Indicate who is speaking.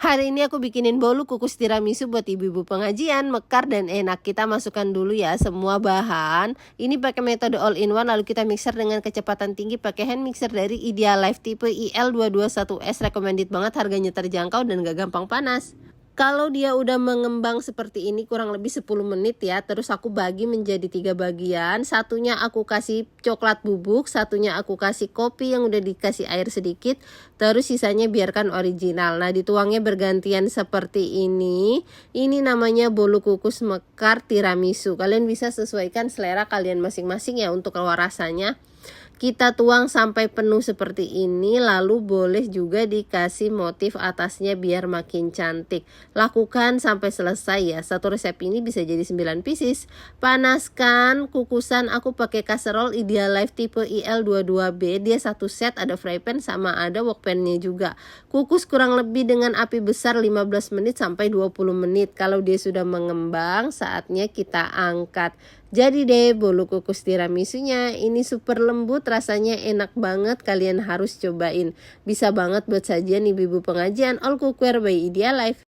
Speaker 1: Hari ini aku bikinin bolu kukus tiramisu buat ibu-ibu pengajian, mekar dan enak. Kita masukkan dulu ya semua bahan. Ini pakai metode all in one, lalu kita mixer dengan kecepatan tinggi pakai hand mixer dari Idealife tipe IL221S. Recommended banget, harganya terjangkau dan gak gampang panas. Kalau dia udah mengembang seperti ini kurang lebih 10 menit ya. Terus aku bagi menjadi 3 bagian. Satunya aku kasih coklat bubuk, satunya aku kasih kopi yang udah dikasih air sedikit. Terus sisanya biarkan original. Nah, dituangnya bergantian seperti ini. Ini namanya bolu kukus mekar tiramisu. Kalian bisa sesuaikan selera kalian masing-masing ya untuk keluar rasanya. Kita tuang sampai penuh seperti ini, lalu boleh juga dikasih motif atasnya biar makin cantik. Lakukan sampai selesai ya. Satu resep ini bisa jadi 9 pieces. Panaskan kukusan, aku pakai casserole Idealife tipe IL22B. Dia satu set, ada fry pan sama ada wok pan-nya juga. Kukus kurang lebih dengan api besar 15 menit sampai 20 menit. Kalau dia sudah mengembang, saatnya kita angkat. Jadi deh bolu kukus tiramisunya. Ini super lembut, rasanya enak banget, kalian harus cobain. Bisa banget buat sajian ibu-ibu pengajian. All cookware by Idealife.